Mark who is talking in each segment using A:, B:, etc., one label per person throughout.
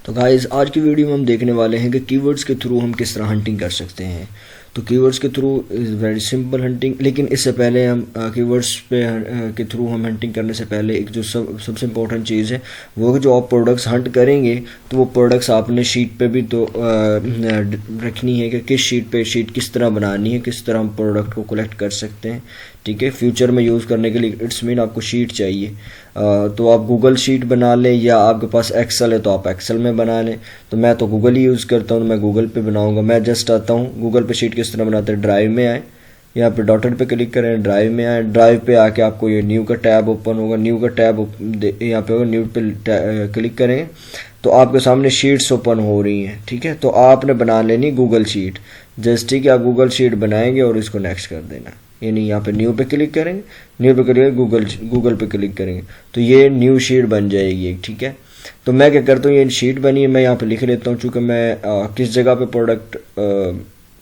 A: तो गाइस आज की वीडियो में हम देखने वाले हैं कि कीवर्ड्स के थ्रू हम किस तरह हंटिंग कर सकते हैं। तो कीवर्ड्स के through is very simple hunting, लेकिन इससे पहले हम कीवर्ड्स के थ्रू हम हंटिंग करने से पहले एक जो सबसे इम्पोर्टेंट चीज़ है वो जो आप प्रोडक्ट्स हंट करेंगे तो वो प्रोडक्ट्स आपने शीट पे भी तो रखनी है कि किस शीट पे शीट किस तरह बनानी है, किस तरह हम प्रोडक्ट को कलेक्ट कर सकते हैं। ठीक है, फ्यूचर में यूज़ करने के लिए इट्स मीन आपको शीट चाहिए। तो आप गूगल शीट बना लें या आपके पास एक्सेल है तो आप एक्सेल में बना लें। तो मैं तो गूगल ही यूज़ करता हूँ, तो मैं गूगल पे बनाऊँगा। मैं जस्ट आता हूँ गूगल पे शीट किस तरह बनाते हैं, ड्राइव में आए, यहाँ पे डॉटेड पे क्लिक करें, ड्राइव में आए, ड्राइव पे आके आपको ये न्यू का टैब ओपन होगा, न्यू का टैब यहाँ पे होगा, न्यू पे क्लिक करें तो आपके सामने शीट्स ओपन हो रही हैं। ठीक है, तो आपने बना लेनी गूगल शीट जस्ट। ठीक है, आप गूगल शीट बनाएंगे और इसको नेक्स्ट कर देना, यानी यहाँ पे न्यू पे क्लिक करेंगे, न्यू पे क्लिक गूगल पे क्लिक करेंगे तो ये न्यू शीट बन जाएगी एक। ठीक है, तो मैं क्या करता हूँ, ये शीट बनी है, मैं यहाँ पे लिख लेता हूँ चूँकि मैं किस जगह पे प्रोडक्ट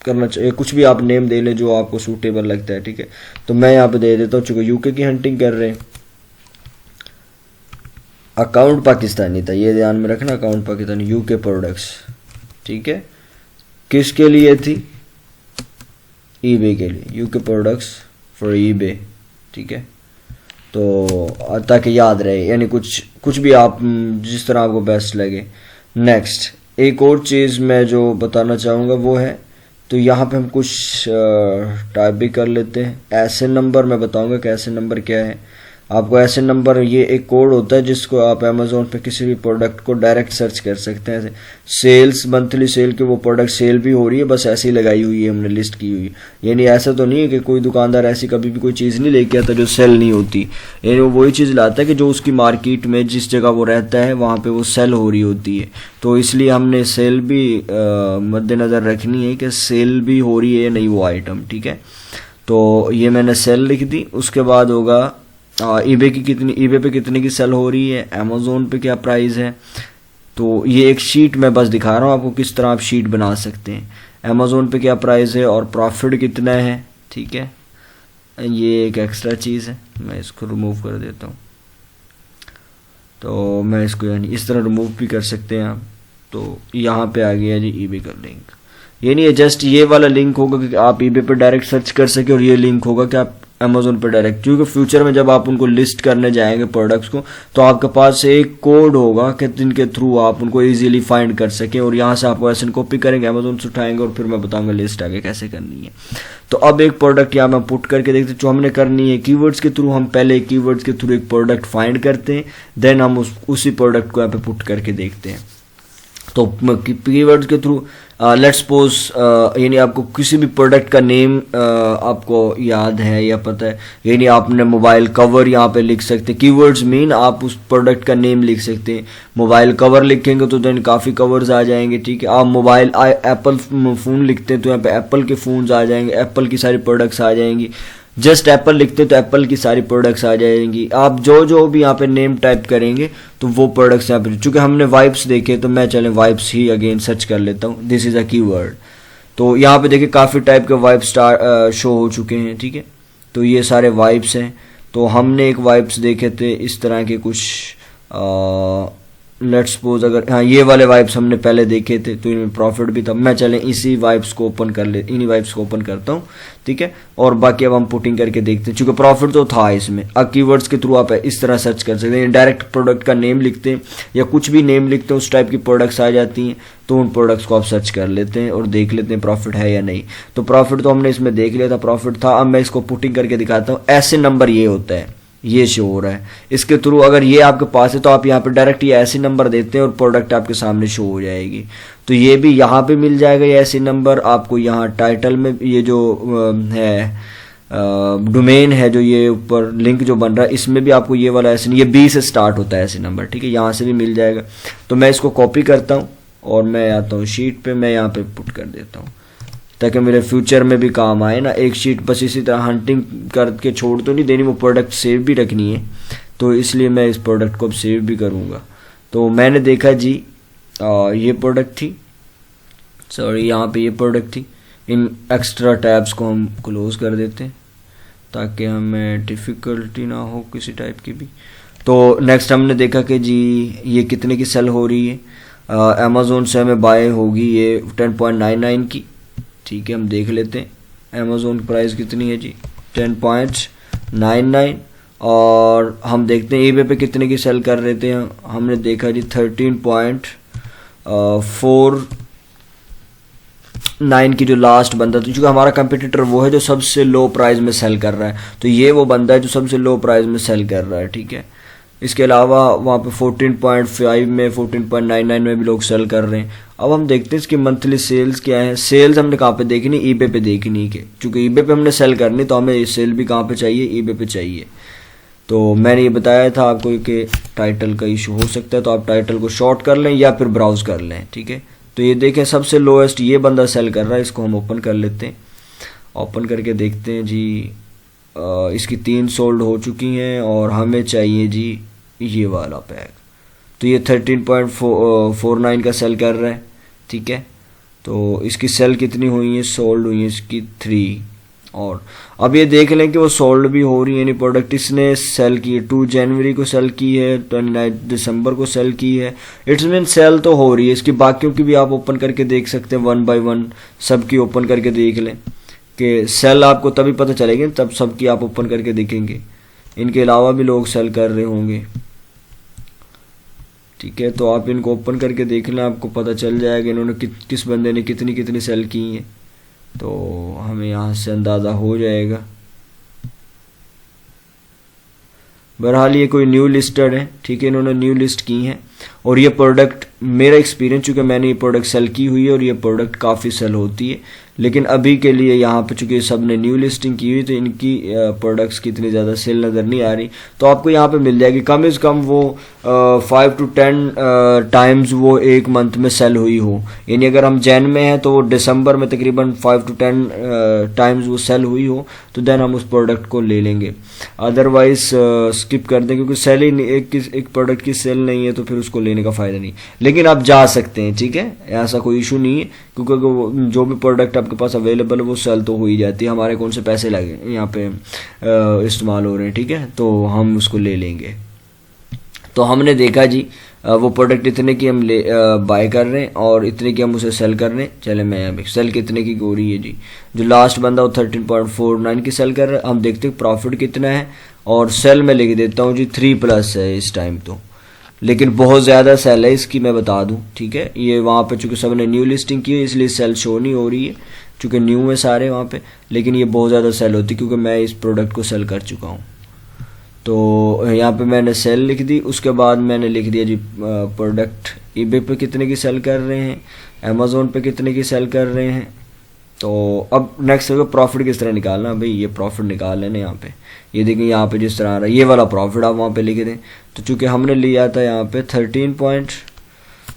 A: करना चाहिए, कुछ भी आप नेम दे लें जो आपको सूटेबल लगता है। ठीक है, तो मैं यहाँ पे दे देता हूँ चूँकि यूके की हंटिंग कर रहे हैं। अकाउंट पाकिस्तानी था, ये ध्यान में रखना, अकाउंट पाकिस्तानी, यूके प्रोडक्ट्स। ठीक है, किसके लिए थी, ईबे के लिए, यूके प्रोडक्ट्स फॉर ईबे। ठीक है, तो ताकि याद रहे, यानी कुछ भी आप जिस तरह आपको बेस्ट लगे। नेक्स्ट एक और चीज़ मैं जो बताना चाहूँगा वो है, तो यहाँ पे हम कुछ टाइप भी कर लेते हैं। ऐसे नंबर मैं बताऊँगा कि ऐसे नंबर क्या है आपको। ऐसे नंबर ये एक कोड होता है जिसको आप अमेज़ोन पे किसी भी प्रोडक्ट को डायरेक्ट सर्च कर सकते हैं। सेल्स, मंथली सेल के वो प्रोडक्ट सेल भी हो रही है, बस ऐसे ही लगाई हुई है, हमने लिस्ट की हुई है। यानी ऐसा तो नहीं है कि कोई दुकानदार ऐसी कभी भी कोई चीज़ नहीं लेके आता जो सेल नहीं होती, यानी वो वही चीज़ लाता है कि जो उसकी मार्केट में जिस जगह वो रहता है वहाँ पर वो सेल हो रही होती है। तो इसलिए हमने सेल भी मद्देनज़र रखनी है कि सेल भी हो रही है या नहीं वो आइटम। ठीक है, तो ये मैंने सेल लिख दी। उसके बाद होगा ईबे की कितनी, ईबे पे कितने की सेल हो रही है, अमेज़ोन पे क्या प्राइस है। तो ये एक शीट मैं बस दिखा रहा हूँ आपको किस तरह आप शीट बना सकते हैं। अमेज़ोन पे क्या प्राइस है और प्रॉफिट कितना है। ठीक है, ये एक एक्स्ट्रा चीज़ है, मैं इसको रिमूव कर देता हूँ। तो मैं इसको यानी इस तरह रिमूव भी कर सकते हैं आप। तो यहाँ पे आ गया जी ईबे का लिंक, यानी ये जस्ट ये वाला लिंक होगा कि आप ईबे पे डायरेक्ट सर्च कर सके, और ये लिंक होगा कि आप अमेज़ोन पे डायरेक्ट, क्योंकि फ्यूचर में जब आप उनको लिस्ट करने जाएंगे प्रोडक्ट्स को तो आपके पास एक कोड होगा कि जिनके थ्रू आप उनको इजीली फाइंड कर सकें, और यहाँ से आप ऐसे कॉपी करेंगे, अमेज़ोन से उठाएंगे और फिर मैं बताऊंगा लिस्ट आगे कैसे करनी है। तो अब एक प्रोडक्ट यहाँ मैं पुट करके देखते जो हमने करनी है कीवर्ड्स के थ्रू। हम पहले कीवर्ड्स के थ्रू एक प्रोडक्ट फाइंड करते हैं, देन हम उसी प्रोडक्ट को यहाँ पे पुट करके देखते हैं। तो कीवर्ड्स के थ्रू लेट्स सपोज यानी आपको किसी भी प्रोडक्ट का नेम आपको याद है या पता है, यानी आपने मोबाइल कवर यहाँ पे लिख सकते हैं। कीवर्ड्स मीन आप उस प्रोडक्ट का नेम लिख सकते हैं। मोबाइल कवर लिखेंगे तो देन काफ़ी कवर्स आ जाएंगे। ठीक है, आप मोबाइल एप्पल फ़ोन लिखते हैं तो यहाँ पे एप्पल के फ़ोन्स आ जाएंगे, एप्पल की सारी प्रोडक्ट्स आ जाएंगी। जस्ट एप्पल लिखते तो एप्पल की सारी प्रोडक्ट्स आ जाएंगी। आप जो भी यहाँ पे नेम टाइप करेंगे तो वो प्रोडक्ट्स यहाँ पे, चूँकि हमने वाइप्स देखे तो मैं चले वाइप्स ही अगेन सर्च कर लेता हूँ। This is a keyword. तो यहाँ पे देखिए काफ़ी टाइप के वाइप शो हो चुके हैं। ठीक है, तो ये सारे वाइप्स हैं। तो हमने एक वाइप्स देखे थे इस तरह के कुछ, लेट्स सपोज अगर हाँ ये वाले वाइप्स हमने पहले देखे थे तो इनमें प्रॉफिट भी था। मैं चले इसी वाइप्स को ओपन कर ले, इन्हीं वाइप्स को ओपन करता हूँ। ठीक है, और बाकी अब हम पुटिंग करके देखते हैं, चूँकि प्रॉफिट तो था इसमें। अब कीवर्ड्स के थ्रू आप इस तरह सर्च कर सकते हैं, डायरेक्ट प्रोडक्ट का नेम लिखते हैं या कुछ भी नेम लिखते हैं, उस टाइप की प्रोडक्ट्स आ जाती हैं, तो उन प्रोडक्ट्स को आप सर्च कर लेते हैं और देख लेते हैं प्रॉफिट है या नहीं। तो प्रॉफिट तो हमने इसमें देख लिया था, प्रॉफिट था। अब मैं इसको पुटिंग करके दिखाता हूँ। ऐसे नंबर ये होता है, ये शो हो रहा है इसके थ्रू। अगर ये आपके पास है तो आप यहाँ पे डायरेक्ट ये ऐसे नंबर देते हैं और प्रोडक्ट आपके सामने शो हो जाएगी। तो ये भी यहाँ पे मिल जाएगा ये ऐसे नंबर आपको। यहाँ टाइटल में ये जो है डोमेन है, जो ये ऊपर लिंक जो बन रहा है, इसमें भी आपको ये वाला ऐसे, ये बी से स्टार्ट होता है ऐसे नंबर। ठीक है, यहाँ से भी मिल जाएगा। तो मैं इसको कॉपी करता हूँ और मैं आता हूँ शीट पे, मैं यहाँ पे पुट कर देता हूँ ताकि मेरे फ्यूचर में भी काम आए ना। एक शीट बस इसी तरह हंटिंग करके छोड़ तो नहीं देनी, वो प्रोडक्ट सेव भी रखनी है, तो इसलिए मैं इस प्रोडक्ट को अब सेव भी करूँगा। तो मैंने देखा जी ये प्रोडक्ट थी, सॉरी यहाँ पे ये प्रोडक्ट थी। इन एक्स्ट्रा टैब्स को हम क्लोज कर देते हैं ताकि हमें डिफ़िकल्टी ना हो किसी टाइप की भी। तो नेक्स्ट हमने देखा कि जी ये कितने की सेल हो रही है। अमेज़ोन से हमें बाय होगी ये 10.99 की, ठीक है। हम देख लेते हैं अमेज़ोन प्राइस कितनी है जी, 10.99। और हम देखते हैं ईबे पे कितने की सेल कर रहे थे, हमने देखा जी 13.49 की जो लास्ट बंदा था, क्योंकि हमारा कंपटीटर वो है जो सबसे लो प्राइस में सेल कर रहा है, तो ये वो बंदा है जो सबसे लो प्राइस में सेल कर रहा है, ठीक है। इसके अलावा वहाँ पे 14.5 में 14.99 में भी लोग सेल कर रहे हैं। अब हम देखते हैं इसकी मंथली सेल्स क्या है। सेल्स हमने कहाँ पे देखनी, ईबे पे देखनी है, क्योंकि ईबे पे हमने सेल करनी, तो हमें सेल भी कहाँ पे चाहिए, ईबे पे चाहिए। तो मैंने ये बताया था आपको कि टाइटल का इशू हो सकता है, तो आप टाइटल को शॉर्ट कर लें या फिर ब्राउज कर लें, ठीक है। तो ये देखें सबसे लोएस्ट ये बंदा सेल कर रहा है, इसको हम ओपन कर लेते हैं। ओपन करके देखते हैं जी, इसकी 3 सोल्ड हो चुकी हैं और हमें चाहिए जी ये वाला पैक। तो ये 13.49 का सेल कर रहा है, ठीक है। तो इसकी सेल कितनी हुई है, सोल्ड हुई है इसकी 3। और अब ये देख लें कि वो सोल्ड भी हो रही है, यानी प्रोडक्ट इसने सेल की है, 2 जनवरी को सेल की है, 29 दिसंबर को सेल की है। इट्स मीन सेल तो हो रही है। इसकी बाकियों की भी आप ओपन करके देख सकते हैं, 1 बाय 1 सबकी ओपन करके देख लें कि सेल आपको तभी पता चलेगी तब सबकी आप ओपन करके देखेंगे। इनके अलावा भी लोग सेल कर रहे होंगे, ठीक है। तो आप इनको ओपन करके देख लें, आपको पता चल जाएगा इन्होंने किस बंदे ने कितनी कितनी सेल की हैं, तो हमें यहाँ से अंदाज़ा हो जाएगा। बहरहाल ये कोई न्यू लिस्टेड है, ठीक है, इन्होंने न्यू लिस्ट की हैं। और ये प्रोडक्ट मेरा एक्सपीरियंस, चूँकि मैंने ये प्रोडक्ट सेल की हुई है और ये प्रोडक्ट काफ़ी सेल होती है, लेकिन अभी के लिए यहाँ पे चूँकि सब ने न्यू लिस्टिंग की हुई, तो इनकी प्रोडक्ट्स की इतनी ज़्यादा सेल नज़र नहीं आ रही। तो आपको यहाँ पे मिल जाएगी कम से कम वो 5 to 10 टाइम्स वो एक मंथ में सेल हुई हो। यानी अगर हम जैन में हैं तो वो दिसंबर में तकरीबन 5 to 10 टाइम्स वो सेल हुई हो, तो देन हम उस प्रोडक्ट को ले लेंगे। अदरवाइज स्किप कर दें, क्योंकि सेल ही एक प्रोडक्ट की सेल नहीं है तो फिर उसको लेने का फ़ायदा नहीं। लेकिन आप जा सकते हैं, ठीक है, ऐसा कोई इशू नहीं है, क्योंकि जो भी प्रोडक्ट आपके पास अवेलेबल है वो सेल तो हो ही जाती है। हमारे कौन से पैसे लगे यहाँ पे इस्तेमाल हो रहे हैं, ठीक है, तो हम उसको ले लेंगे। तो हमने देखा जी वो प्रोडक्ट इतने की हम बाय कर रहे हैं और इतने की हम उसे सेल कर रहे हैं। चले मैं अभी सेल कितने की हो रही है जी, जो लास्ट बंदा वो 13.49 की सेल कर रहा है। हम देखते हैं प्रॉफिट कितना है, और सेल में लिख देता हूँ जी 3+ है इस टाइम तो, लेकिन बहुत ज़्यादा सेल है इसकी, मैं बता दूं, ठीक है। ये वहाँ पे चूँकि सब ने न्यू लिस्टिंग की है इसलिए सेल शो नहीं हो रही है, चूँकि न्यू है सारे वहाँ पे, लेकिन ये बहुत ज़्यादा सेल होती है क्योंकि मैं इस प्रोडक्ट को सेल कर चुका हूँ। तो यहाँ पे मैंने सेल लिख दी, उसके बाद मैंने लिख दिया जी प्रोडक्ट ईबे पे कितने की सेल कर रहे हैं, अमेज़ोन पे कितने की सेल कर रहे हैं। तो अब नेक्स्ट होगा प्रॉफिट किस तरह निकालना। भाई ये प्रॉफिट निकाल लेना, यहाँ पे ये देखिए, यहाँ पे जिस तरह आ रहा है ये वाला प्रॉफिट आप वहाँ पे लिख दें। तो चूँकि हमने लिया था यहाँ पे 13 पॉइंट,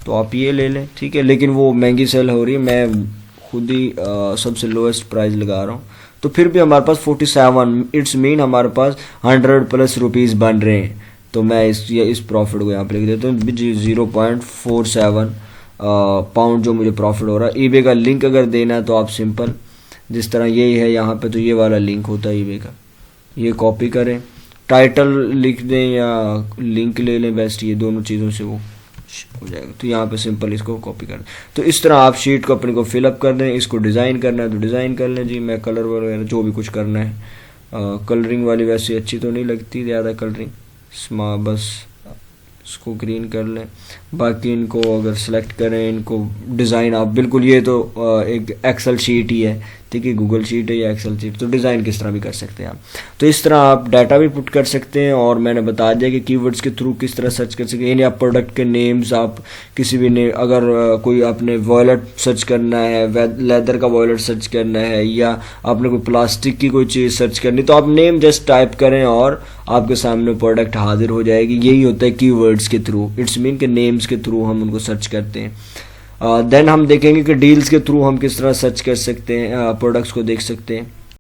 A: तो आप ये ले लें, ठीक है। लेकिन वो महंगी सेल हो रही है, मैं खुद ही सबसे लोएस्ट प्राइस लगा रहा हूँ, तो फिर भी हमारे पास 47, इट्स मीन हमारे पास 100+ रुपीज़ बन रहे हैं। तो मैं इस प्रॉफिट को यहाँ पे लिख देता हूँ 0.47 पाउंड जो मुझे प्रॉफिट हो रहा है। ईबे का लिंक अगर देना है तो आप सिंपल जिस तरह यही है यहाँ पे, तो ये वाला लिंक होता है ईबे का, ये कॉपी करें, टाइटल लिख दें या लिंक ले लें, बेस्ट ये दोनों चीज़ों से वो हो जाएगा। तो यहाँ पे सिंपल इसको कॉपी कर दें। तो इस तरह आप शीट को अपने को फिलअप कर दें। इसको डिज़ाइन करना है तो डिज़ाइन कर लें जी, मैं कलर वगैरह जो भी कुछ करना है। कलरिंग वाली वैसे अच्छी तो नहीं लगती ज़्यादा कलरिंग, बस इसको ग्रीन कर लें। बाकी इनको अगर सेलेक्ट करें, इनको डिज़ाइन आप बिल्कुल, ये तो एक एक्सेल शीट ही है, ठीक है, गूगल शीट है या एक्सेल शीट, तो डिज़ाइन किस तरह भी कर सकते हैं आप। तो इस तरह आप डाटा भी पुट कर सकते हैं, और मैंने बता दिया कि कीवर्ड्स के थ्रू किस तरह सर्च कर सकते हैं। यानी आप प्रोडक्ट के नेम्स, आप किसी भी नेम, अगर कोई आपने वॉलेट सर्च करना है, लेदर का वॉलेट सर्च करना है, या आपने कोई प्लास्टिक की कोई चीज़ सर्च करनी, तो आप नेम जस्ट टाइप करें और आपके सामने प्रोडक्ट हाजिर हो जाएगी। यही होता है कीवर्ड्स के थ्रू, इट्स मीन के नेम्स के थ्रू हम उनको सर्च करते हैं। देन हम देखेंगे कि डील्स के थ्रू हम किस तरह सर्च कर सकते हैं, प्रोडक्ट्स को देख सकते हैं।